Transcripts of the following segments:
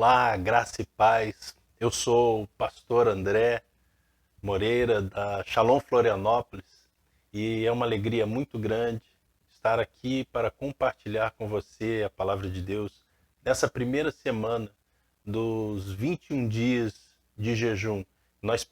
Olá, graça e paz. Eu sou o pastor André Moreira, da Shalom Florianópolis, e é uma alegria muito grande estar aqui para compartilhar com você a palavra de Deus nessa primeira semana dos 21 dias de jejum. Nós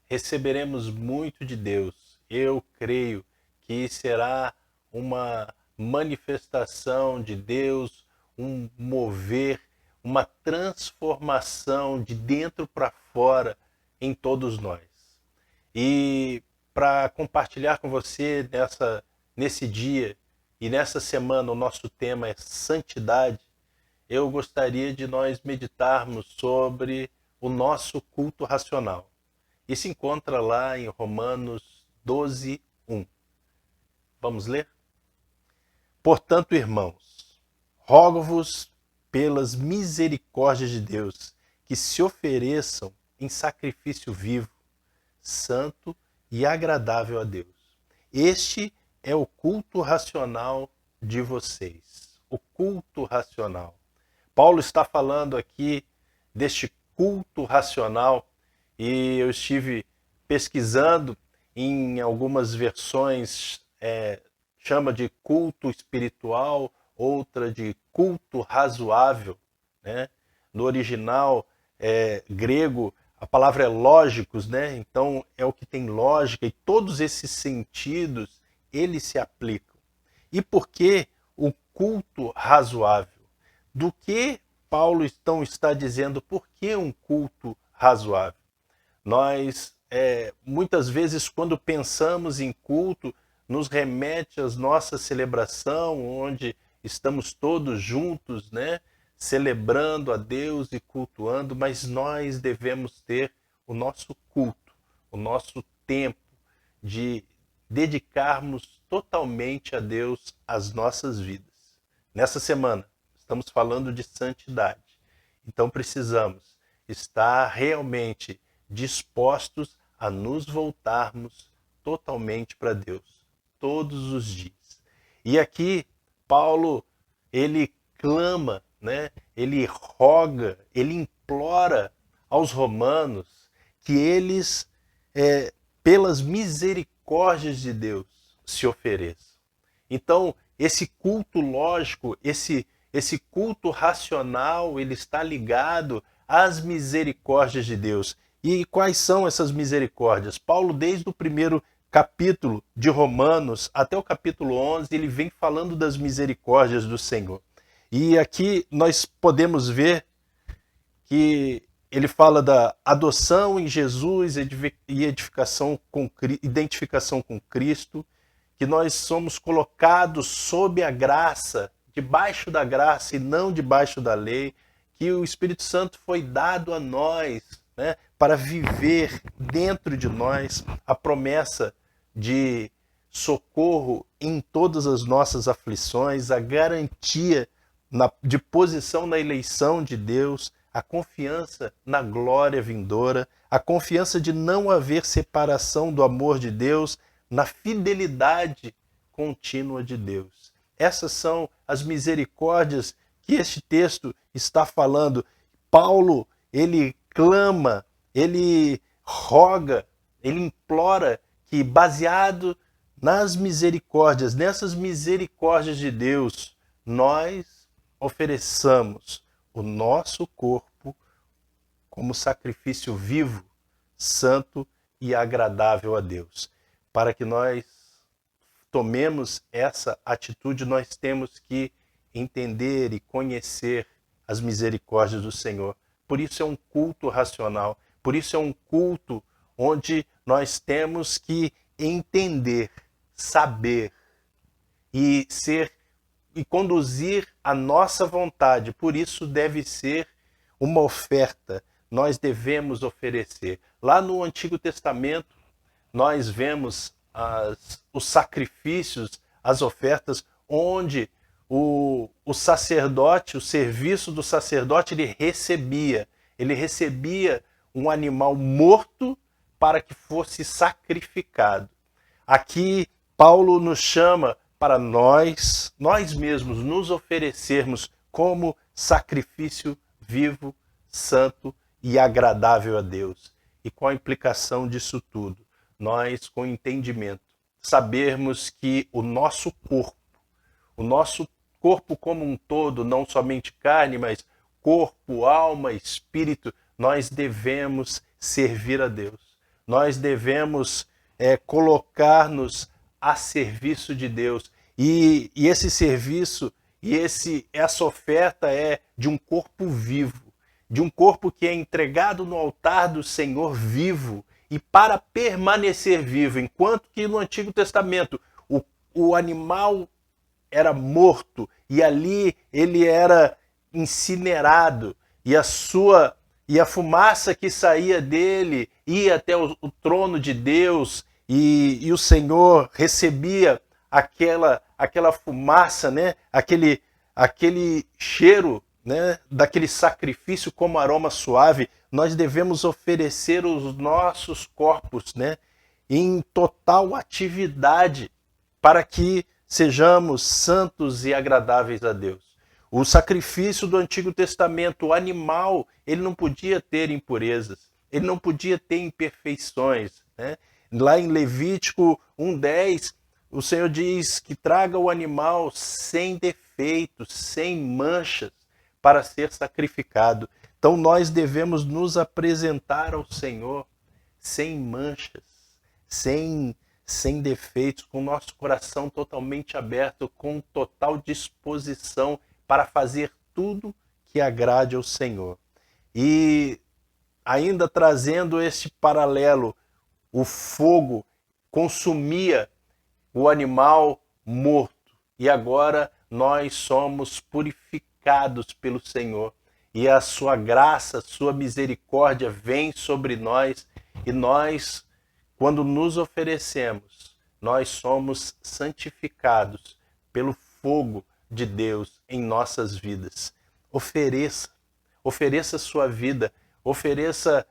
receberemos muito de Deus. Eu creio que será uma manifestação de Deus, um mover, uma transformação de dentro para fora em todos nós. E para compartilhar com você nesse dia e nessa semana, o nosso tema é santidade. Eu gostaria de nós meditarmos sobre o nosso culto racional. Isso se encontra lá em Romanos 12:1. Vamos ler? Portanto, irmãos, rogo-vos pelas misericórdias de Deus, que se ofereçam em sacrifício vivo, santo e agradável a Deus. Este é o culto racional de vocês. O culto racional. Paulo está falando aqui deste culto racional e eu estive pesquisando em algumas versões, chama de culto espiritual, outra de culto razoável, né? No original grego, a palavra é lógicos, né? Então é o que tem lógica, e todos esses sentidos eles se aplicam. E por que o culto razoável? Do que Paulo então está dizendo? Por que um culto razoável? Nós, muitas vezes, quando pensamos em culto, nos remete à nossa celebração, onde estamos todos juntos, né, celebrando a Deus e cultuando, mas nós devemos ter o nosso culto, o nosso tempo de dedicarmos totalmente a Deus as nossas vidas. Nessa semana, estamos falando de santidade. Então precisamos estar realmente dispostos a nos voltarmos totalmente para Deus, todos os dias. E aqui, Paulo, ele clama, né? Ele roga, ele implora aos romanos que eles, pelas misericórdias de Deus, se ofereçam. Então, esse culto lógico, esse culto racional, ele está ligado às misericórdias de Deus. E quais são essas misericórdias? Paulo, desde o primeiro capítulo de Romanos até o capítulo 11, ele vem falando das misericórdias do Senhor. E aqui nós podemos ver que ele fala da adoção em Jesus e identificação com Cristo, que nós somos colocados sob a graça, debaixo da graça e não debaixo da lei, que o Espírito Santo foi dado a nós, né, para viver dentro de nós a promessa de socorro em todas as nossas aflições, a garantia de posição na eleição de Deus, a confiança na glória vindoura, a confiança de não haver separação do amor de Deus, na fidelidade contínua de Deus. Essas são as misericórdias que este texto está falando. Paulo, ele clama, ele roga, ele implora que, baseado nas misericórdias, nessas misericórdias de Deus, nós ofereçamos o nosso corpo como sacrifício vivo, santo e agradável a Deus. Para que nós tomemos essa atitude, nós temos que entender e conhecer as misericórdias do Senhor. Por isso é um culto racional, por isso é um culto onde nós temos que entender, saber e conduzir a nossa vontade. Por isso deve ser uma oferta. Nós devemos oferecer. Lá no Antigo Testamento, nós vemos os sacrifícios, as ofertas, onde o sacerdote, o serviço do sacerdote, ele recebia um animal morto para que fosse sacrificado. Aqui Paulo nos chama para nós mesmos nos oferecermos como sacrifício vivo, santo e agradável a Deus. E qual a implicação disso tudo? Nós, com entendimento, sabermos que o nosso corpo como um todo, não somente carne, mas corpo, alma, espírito, nós devemos servir a Deus. Nós devemos colocar-nos a serviço de Deus. E esse serviço, essa oferta é de um corpo vivo, de um corpo que é entregado no altar do Senhor vivo, e para permanecer vivo, enquanto que no Antigo Testamento o animal era morto e ali ele era incinerado e a fumaça que saía dele ia até o trono de Deus e o Senhor recebia aquela fumaça, né? aquele cheiro, né? daquele sacrifício como aroma suave. Nós devemos oferecer os nossos corpos, né? em total atividade para que sejamos santos e agradáveis a Deus. O sacrifício do Antigo Testamento, o animal, ele não podia ter impurezas, ele não podia ter imperfeições. Né? Lá em Levítico 1:10, o Senhor diz que traga o animal sem defeitos, sem manchas, para ser sacrificado. Então nós devemos nos apresentar ao Senhor sem manchas, sem defeitos, com o nosso coração totalmente aberto, com total disposição para fazer tudo que agrade ao Senhor. E ainda trazendo este paralelo, o fogo consumia o animal morto e agora nós somos purificados pelo Senhor e a sua graça, a sua misericórdia vem sobre nós e nós, quando nos oferecemos, nós somos santificados pelo fogo de Deus em nossas vidas. Ofereça sua vida, ofereça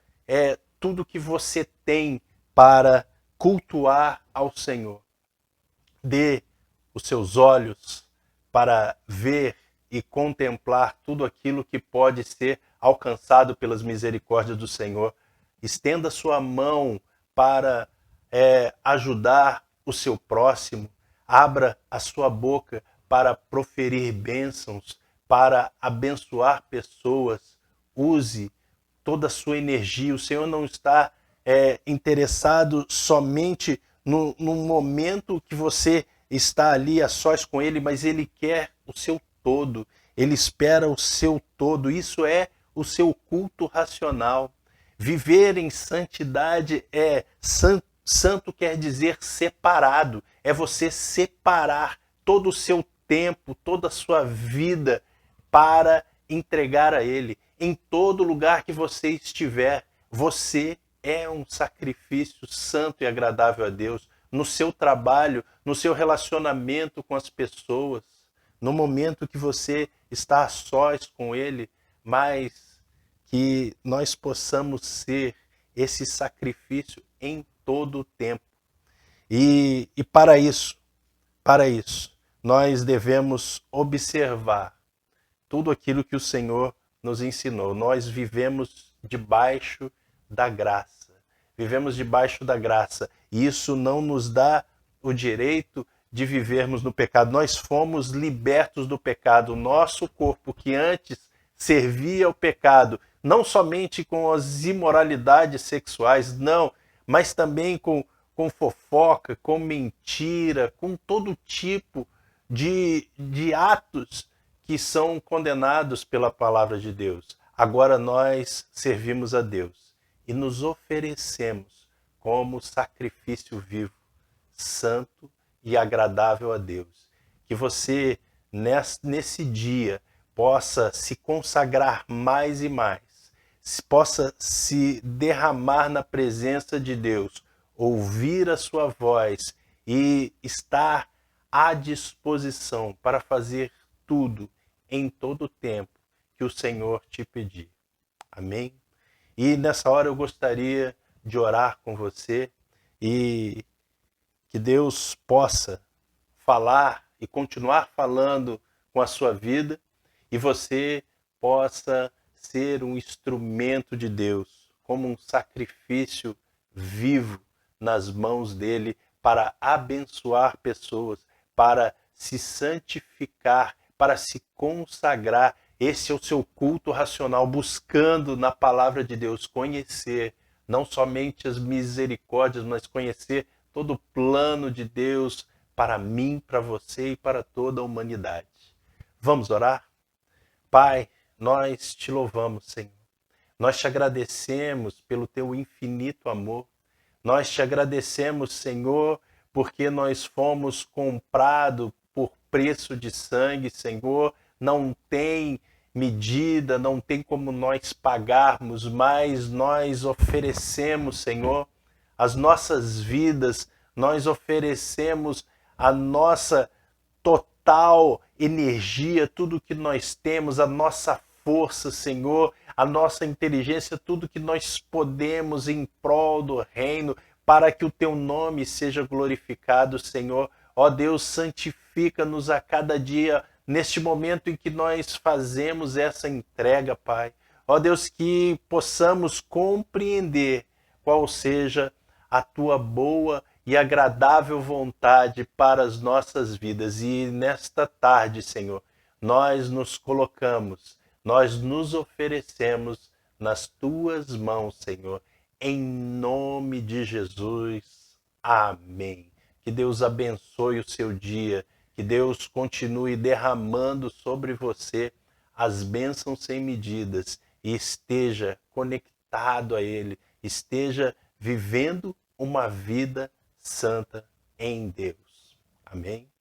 tudo que você tem para cultuar ao Senhor. Dê os seus olhos para ver e contemplar tudo aquilo que pode ser alcançado pelas misericórdias do Senhor. Estenda sua mão para ajudar o seu próximo. Abra a sua boca para proferir bênçãos, para abençoar pessoas. Use toda a sua energia. O Senhor não está interessado somente no momento que você está ali a sós com Ele, mas Ele quer o seu todo. Ele espera o seu todo. Isso é o seu culto racional. Viver em santidade santo quer dizer separado. É você separar todo o seu tempo, toda a sua vida para entregar a Ele. Em todo lugar que você estiver, você é um sacrifício santo e agradável a Deus. No seu trabalho, no seu relacionamento com as pessoas, no momento que você está a sós com Ele, mas que nós possamos ser esse sacrifício em todo o tempo. E para isso, nós devemos observar tudo aquilo que o Senhor nos ensinou. Nós vivemos debaixo da graça. Vivemos debaixo da graça. E isso não nos dá o direito de vivermos no pecado. Nós fomos libertos do pecado. O nosso corpo, que antes servia ao pecado, não somente com as imoralidades sexuais, não, mas também com fofoca, com mentira, com todo tipo de atos que são condenados pela palavra de Deus. Agora nós servimos a Deus e nos oferecemos como sacrifício vivo, santo e agradável a Deus. Que você, nesse dia, possa se consagrar mais e mais, possa se derramar na presença de Deus, ouvir a sua voz e estar à disposição para fazer tudo em todo o tempo que o Senhor te pedir. Amém? E nessa hora eu gostaria de orar com você e que Deus possa falar e continuar falando com a sua vida e você possa ser um instrumento de Deus, como um sacrifício vivo nas mãos dele para abençoar pessoas, para se santificar, para se consagrar. Esse é o seu culto racional, buscando na palavra de Deus conhecer não somente as misericórdias, mas conhecer todo o plano de Deus para mim, para você e para toda a humanidade. Vamos orar? Pai, nós te louvamos, Senhor. Nós te agradecemos pelo teu infinito amor. Nós te agradecemos, Senhor, porque nós fomos comprados por preço de sangue, Senhor. Não tem medida, não tem como nós pagarmos, mas nós oferecemos, Senhor, as nossas vidas, nós oferecemos a nossa total energia, tudo que nós temos, a nossa força, Senhor, a nossa inteligência, tudo que nós podemos em prol do reino, para que o teu nome seja glorificado, Senhor. Ó Deus, santifica-nos a cada dia, neste momento em que nós fazemos essa entrega, Pai. Ó Deus, que possamos compreender qual seja a tua boa e agradável vontade para as nossas vidas. E nesta tarde, Senhor, nós nos colocamos, nós nos oferecemos nas tuas mãos, Senhor, em nome de Jesus. Amém. Que Deus abençoe o seu dia, que Deus continue derramando sobre você as bênçãos sem medidas e esteja conectado a Ele, esteja vivendo uma vida santa em Deus. Amém?